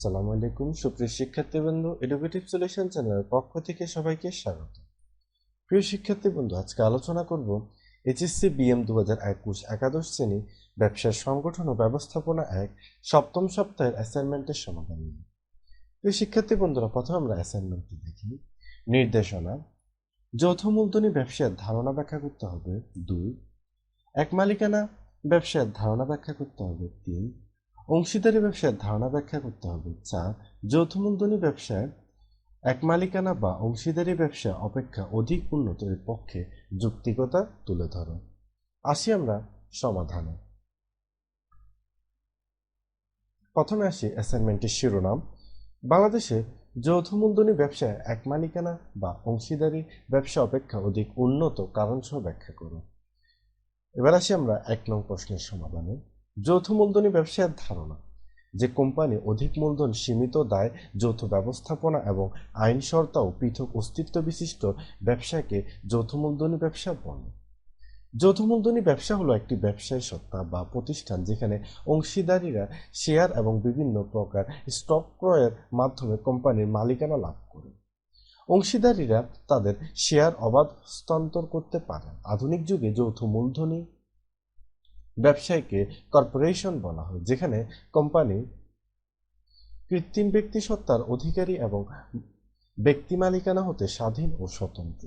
আসসালামু আলাইকুম সুপ্রিয় শিক্ষার্থীবৃন্দ, এডুকেটিভ সলিউশন চ্যানেলের পক্ষ থেকে সবাইকে স্বাগত। প্রিয় শিক্ষার্থীবৃন্দ, আজকে আলোচনা করব এইচএসসি বিএম 2021 একাদশ শ্রেণী ব্যবসার সংগঠন ও ব্যবস্থাপনা সপ্তম সপ্তাহের অ্যাসাইনমেন্টের সমাধান নিয়ে। প্রিয় শিক্ষার্থী বন্ধুরা, প্রথমে আমরা অ্যাসাইনমেন্টটি দেখি। নির্দেশনা: যৌথ মূলধনী ব্যবসার ধারণা ব্যাখ্যা করতে হবে 2, এক মালিকানা ব্যবসার ধারণা ব্যাখ্যা করতে হবে 3, অংশীদারি ব্যবসার ধারণা ব্যাখ্যা করতে হবে 4, যৌথ মূলধনী ব্যবসায় এক মালিকানা বা অংশীদারি ব্যবসা অপেক্ষা অধিক উন্নত এর পক্ষে যৌক্তিকতা তুলে ধরো। আসি আমরা সমাধানে। প্রথমে আসি অ্যাসাইনমেন্টের শিরোনাম: বাংলাদেশে যৌথ মূলধনী ব্যবসায় এক মালিকানা বা অংশীদারি ব্যবসা অপেক্ষা অধিক উন্নত কারণসহ ব্যাখ্যা করো। এবার আসি আমরা 1 নং প্রশ্নের সমাধানে। যৌথ মূলধনী ব্যবসার ধারণা: যে কোম্পানি অধিক মূলধন, সীমিত দায়, যৌথ ব্যবস্থাপনা এবং আইন শর্তা ও পৃথক অস্তিত্ব বিশিষ্ট ব্যবসাকে যৌথ মূলধনী ব্যবসা বলে। যৌথ মূলধনী ব্যবসা হলো একটি ব্যবসায়ী সত্তা বা প্রতিষ্ঠান যেখানে অংশীদারিরা শেয়ার এবং বিভিন্ন প্রকার স্টক ক্রয়ের মাধ্যমে কোম্পানির মালিকানা লাভ করে। অংশীদারিরা তাদের শেয়ার অবাধ হস্তান্তর করতে পারে। আধুনিক যুগে যৌথ মূলধনী ব্যবসায়কে কর্পোরেশন বলা হয়, যেখানে কোম্পানি কৃত্রিম ব্যক্তি সত্তার অধিকারী এবং ব্যক্তি মালিকানা হতে স্বাধীন ও স্বতন্ত্র।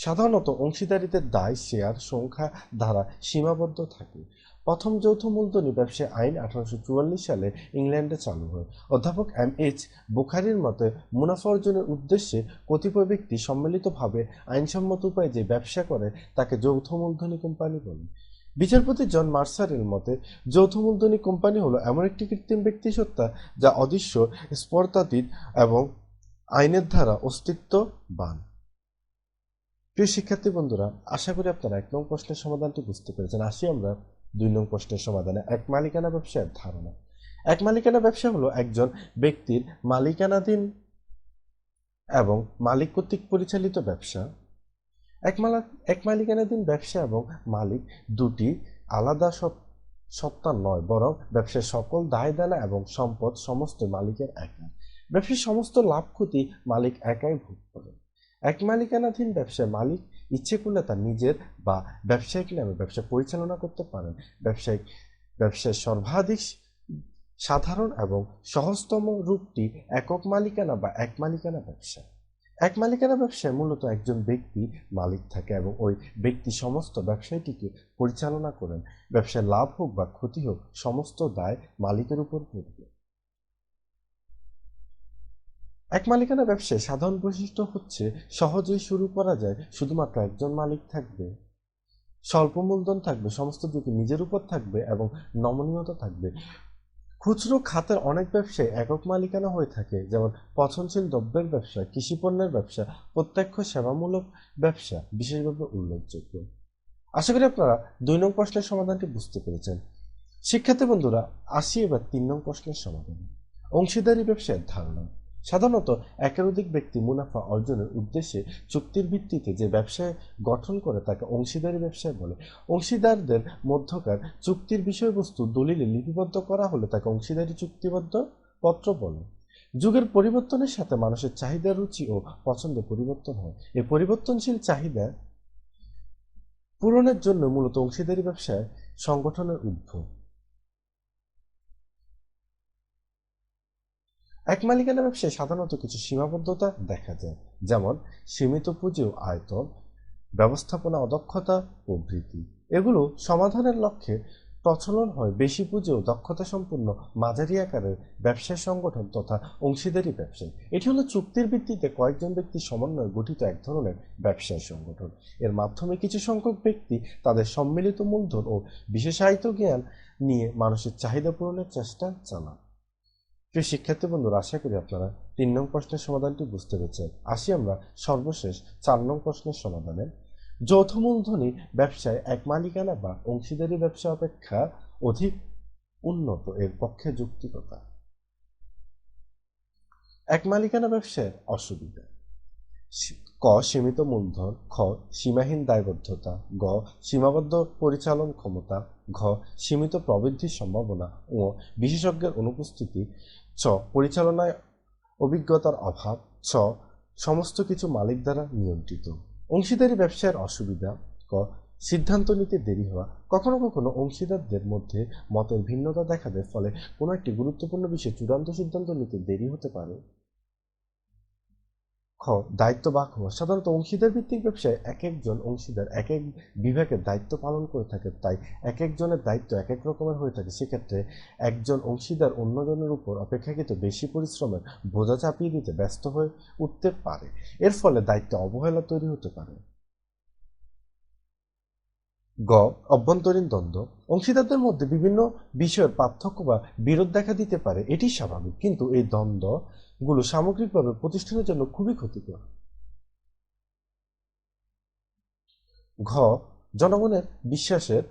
সাধারণত অংশীদারিত্বের দায় শেয়ার সংখ্যা দ্বারা সীমাবদ্ধ থাকে। প্রথম যৌথ মূলধনী ব্যবসা আইন 1844 সালে ইংল্যান্ডে চালু হয়। অধ্যাপক M.H. বুখারীর মতে, মুনাফা অর্জনের উদ্দেশ্যে কতিপয় ব্যক্তি সম্মিলিতভাবে আইনসম্মত উপায়ে যে ব্যবসা করে তাকে যৌথ মূলধনী কোম্পানি বলে। বিচারপতি জন মার্সারের মতে, যৌথ মূলধনী কোম্পানি হলো এমন একটি কৃত্রিম ব্যক্তিসত্তা যা অদৃশ্য, স্পর্ধাতীত এবং আইনের দ্বারা অস্তিত্ববান। প্রিয় শিক্ষার্থী বন্ধুরা, আশা করি আপনারা 1 নং প্রশ্নের সমাধানটি বুঝতে পেরেছেন। আসি আমরা 2 নং প্রশ্নের সমাধানে। এক মালিকানা ব্যবসার ধারণা: এক মালিকানা ব্যবসা হলো একজন ব্যক্তির মালিকানাধীন এবং মালিক কর্তৃক পরিচালিত ব্যবসা। এক মালিকানাধীন ব্যবসা এবং মালিক দুটি আলাদা সত্তা নয়, বরং ব্যবসার সকল দায় দেনা এবং সম্পদ সমস্ত মালিকের একা। ব্যবসার সমস্ত লাভ ক্ষতি মালিক একাই ভোগ করেন। এক মালিকানাধীন ব্যবসায় মালিক ইচ্ছে করলে তার নিজের বা ব্যবসায়িক নামে ব্যবসা পরিচালনা করতে পারেন। ব্যবসায় সর্বাধিক সাধারণ এবং সহজতম রূপটি একক মালিকানা বা এক মালিকানা ব্যবসা। এক মালিকানা ব্যবসায় মূলত একজন ব্যক্তি মালিক থাকে এবং ওই ব্যক্তি সমস্ত ব্যবসায়টিকে পরিচালনা করেন। ব্যবসায় লাভ হোক বা ক্ষতি হোক, সমস্ত দায় মালিকের উপর পড়বে। এক মালিকানা ব্যবসায় সাধারণ বৈশিষ্ট্য হচ্ছে সহজেই শুরু করা যায়, শুধুমাত্র একজন মালিক থাকবে, স্বল্প মূলধন থাকবে, সমস্ত ঝুঁকি নিজের উপর থাকবে এবং নমনীয়তা থাকবে। খুচরো খাতের অনেক ব্যবসায় একক মালিকানা হয়ে থাকে, যেমন পচনশীল দ্রব্যের ব্যবসা, কৃষিপণ্যের ব্যবসা, প্রত্যক্ষ সেবামূলক ব্যবসা বিশেষভাবে উল্লেখযোগ্য। আশা করি আপনারা 2 নং প্রশ্নের সমাধানটি বুঝতে পেরেছেন। শিক্ষার্থী বন্ধুরা, আসি এবার 3 নং প্রশ্নের সমাধানে। অংশীদারি ব্যবসার ধারণা: সাধারণত একাধিক ব্যক্তি মুনাফা অর্জনের উদ্দেশ্যে চুক্তির ভিত্তিতে যে ব্যবসায় গঠন করে তাকে অংশীদারি ব্যবসায় বলে। অংশীদারদের মধ্যকার চুক্তির বিষয়বস্তু দলিলে লিপিবদ্ধ করা হলে তাকে অংশীদারি চুক্তিবদ্ধ পত্র বলে। যুগের পরিবর্তনের সাথে মানুষের চাহিদা, রুচি ও পছন্দে পরিবর্তন হয়। এই পরিবর্তনশীল চাহিদা পূরণের জন্য মূলত অংশীদারি ব্যবসায় সংগঠনের উদ্ভব। এক মালিকানা ব্যবসায় সাধারণত কিছু সীমাবদ্ধতা দেখা যায়, যেমন সীমিত পুঁজি ও আয়তন, ব্যবস্থাপনা অদক্ষতা প্রভৃতি। এগুলো সমাধানের লক্ষ্যে প্রচলন হয় বেশি পুঁজি ও দক্ষতা সম্পন্ন মাঝারি আকারের ব্যবসায় সংগঠন তথা অংশীদারি ব্যবসায়। এটি হলো চুক্তির ভিত্তিতে কয়েকজন ব্যক্তির সমন্বয়ে গঠিত এক ধরনের ব্যবসায় সংগঠন। এর মাধ্যমে কিছু সংখ্যক ব্যক্তি তাদের সম্মিলিত মূলধন ও বিশেষায়িত জ্ঞান নিয়ে মানুষের চাহিদা পূরণের চেষ্টা চালান। প্রিয় শিক্ষার্থী বন্ধুরা, আশা করি আপনারা 3 নং প্রশ্নের সমাধানটি বুঝতে পেরেছেন। আসি আমরা সর্বশেষ 4 নং প্রশ্নের সমাধানে। যৌথ মূলধনী ব্যবসায় এক মালিকানা বা অংশীদারি ব্যবসা অপেক্ষা অধিক উন্নত এর পক্ষে যৌক্তিকতা। এক মালিকানা ব্যবসায়ের অসুবিধা: ক. সীমিত মূলধন, খ. সীমাহীন দায়বদ্ধতা, গ. সীমাবদ্ধ পরিচালন ক্ষমতা, ঘ. সীমিত প্রবৃদ্ধির সম্ভাবনা ও বিশেষজ্ঞের অনুপস্থিতি, চ পরিচালনায় অভিজ্ঞতার অভাব। ছ সমস্ত কিছু মালিক দ্বারা নিয়ন্ত্রিত। অংশীদারি ব্যবসায়ের অসুবিধা। ক সিদ্ধান্ত নিতে দেরি হওয়া। কখনো কখনো অংশীদারদের মধ্যে মতের ভিন্নতা দেখা দেয়, ফলে কোনো একটি গুরুত্বপূর্ণ বিষয়ে চূড়ান্ত সিদ্ধান্ত নিতে দেরি হতে পারে। খ দায়িত্ব ভাগ হওয়া। সাধারণত অংশীদার ভিত্তিক ব্যবসায় এক একজন অংশীদার এক এক বিভাগের দায়িত্ব পালন করে থাকে, তাই এক একজনের দায়িত্ব এক এক রকমের হয়ে থাকে। সেক্ষেত্রে একজন অংশীদার অন্যজনের উপর অপেক্ষাকৃত বেশি পরিশ্রমের বোঝা চাপিয়ে দিতে ব্যস্ত হয়ে উঠতে পারে। এর ফলে দায়িত্বে অবহেলা তৈরি হতে পারে। গ অভ্যন্তরীণ দ্বন্দ্ব। অংশীদারদের মধ্যে বিভিন্ন বিষয়ের পার্থক্য বা বিরোধ দেখা দিতে পারে, এটি স্বাভাবিক, কিন্তু এই দ্বন্দ্বগুলো সামগ্রিকভাবে প্রতিষ্ঠানের জন্য খুবই ক্ষতিকর। ঘ জনগণের বিশ্বাসের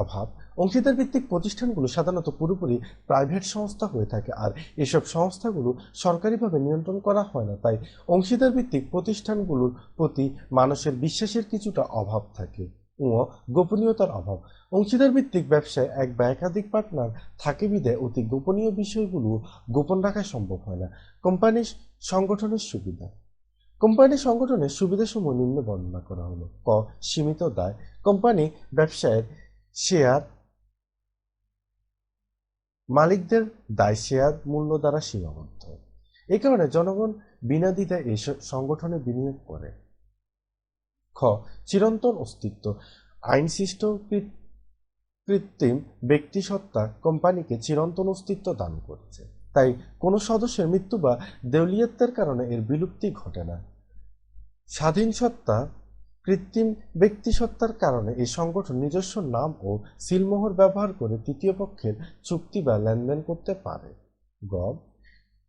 অভাব। অংশীদার ভিত্তিক প্রতিষ্ঠানগুলো সাধারণত পুরোপুরি প্রাইভেট সংস্থা হয়ে থাকে, আর এসব সংস্থাগুলো সরকারিভাবে নিয়ন্ত্রণ করা হয় না, তাই অংশীদার ভিত্তিক প্রতিষ্ঠানগুলোর প্রতি মানুষের বিশ্বাসের কিছুটা অভাব থাকে। ও গোপনীয়তার অভাব। অংশীদার ভিত্তিক ব্যবসায় এক বা একাধিক পার্টনার থাকে বিধায় অতি গোপনীয় বিষয়গুলো গোপন রাখা সম্ভব হয় না। কোম্পানি সংগঠনের সুবিধা। কোম্পানি সংগঠনের সুবিধাসমূহ নিম্নে বর্ণনা করা হলো। ক সীমিত দায়। কোম্পানি ব্যবসায়ের শেয়ার মালিকদের দায় শেয়ার মূল্য দ্বারা সীমাবদ্ধ। এই কারণে জনগণ বিনা দ্বিধায় এই সংগঠনে বিনিয়োগ করে। খ চিরন্তন অস্তিত্ব। আইনসৃষ্ট কৃত্রিম ব্যক্তিসত্তা কোম্পানিকে চিরন্তন অস্তিত্ব দান করেছে, তাই কোনো সদস্যের মৃত্যু বা দেউলিয়ত্বের কারণে এর বিলুপ্তি ঘটে না। স্বাধীন সত্তা কৃত্রিম ব্যক্তিসত্তার কারণে এই সংগঠন নিজস্ব নাম ও সিলমোহর ব্যবহার করে তৃতীয় পক্ষের চুক্তি বা লেনদেন করতে পারে। গ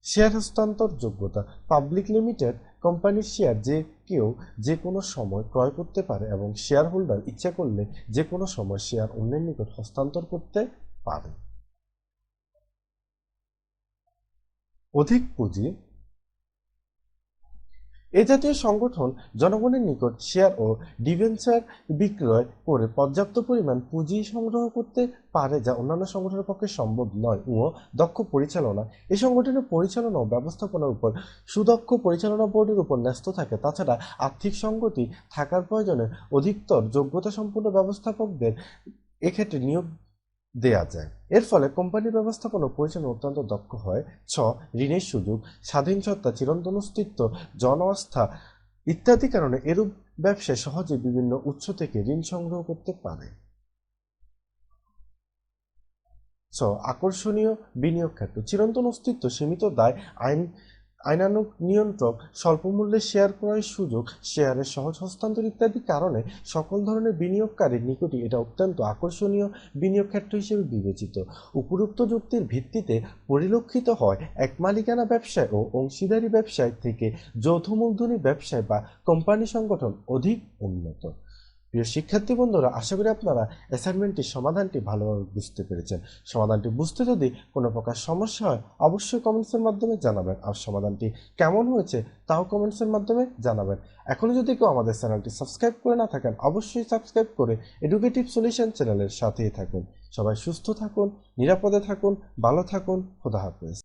শেয়ার হস্তান্তর যোগ্যতা। পাবলিক লিমিটেড কোম্পানির শেয়ার যে কেউ যে কোনো সময় ক্রয় করতে পারে এবং শেয়ার হোল্ডার ইচ্ছা করলে যে কোনো সময় শেয়ার অন্যের নিকট হস্তান্তর করতে পারে। অধিক পুঁজি। এ জাতীয় সংগঠন জনগণের নিকট শেয়ার ও ডিবেঞ্চার বিক্রয় করে পর্যাপ্ত পরিমাণ পুঁজি সংগ্রহ করতে পারে, যা অন্যান্য সংগঠনের পক্ষে সম্ভব নয়। ও দক্ষ পরিচালনা। এই সংগঠনের পরিচালনা ও ব্যবস্থাপনার উপর সুদক্ষ পরিচালনা বোর্ডের উপর ন্যস্ত থাকে। তাছাড়া আর্থিক সঙ্গতি থাকার প্রয়োজনে অধিকতর যোগ্যতা সম্পন্ন ব্যবস্থাপকদের এক্ষেত্রে নিয়োগ দেয়া যায়। এর ফলে কোম্পানির ব্যবস্থাপনা ও পরিচালনা অত্যন্ত দক্ষ হয়। ছ ঋণের সুযোগ। স্বাধীন সত্তা চিরন্তন অস্তিত্ব জন আস্থা ইত্যাদি কারণে এরূপ ব্যবসায় সহজে বিভিন্ন উৎস থেকে ঋণ সংগ্রহ করতে পারে। ছ আকর্ষণীয় বিনিয়োগ ক্ষেত্র। চিরন্তন অস্তিত্ব, সীমিত দায়, আইনানুগ নিয়ন্ত্রক, স্বল্প মূল্যে শেয়ার ক্রয়ের সুযোগ, শেয়ারের সহজ হস্তান্তর ইত্যাদি কারণে সকল ধরনের বিনিয়োগকারীর নিকটই এটা অত্যন্ত আকর্ষণীয় বিনিয়োগ ক্ষেত্র হিসেবে বিবেচিত। উপরোক্ত যুক্তির ভিত্তিতে পরিলক্ষিত হয় এক মালিকানা ব্যবসায় ও অংশীদারি ব্যবসায় থেকে যৌথ মূলধনী ব্যবসায় বা কোম্পানি সংগঠন অধিক উন্নত। প্রিয় শিক্ষার্থী বন্ধুরা, আশা করি আপনারা অ্যাসাইনমেন্টটির সমাধানটি ভালোভাবে বুঝতে পেরেছেন। সমাধানটি বুঝতে যদি কোনো প্রকার সমস্যা হয় অবশ্যই কমেন্টসের মাধ্যমে জানাবেন, আর সমাধানটি কেমন হয়েছে তাও কমেন্টসের মাধ্যমে জানাবেন। এখনও যদি কেউ আমাদের চ্যানেলটি সাবস্ক্রাইব করে না থাকেন অবশ্যই সাবস্ক্রাইব করে এডুকেটিভ সলিউশন চ্যানেলের সাথেই থাকুন। সবাই সুস্থ থাকুন, নিরাপদে থাকুন, ভালো থাকুন। খোদা হাফেজ।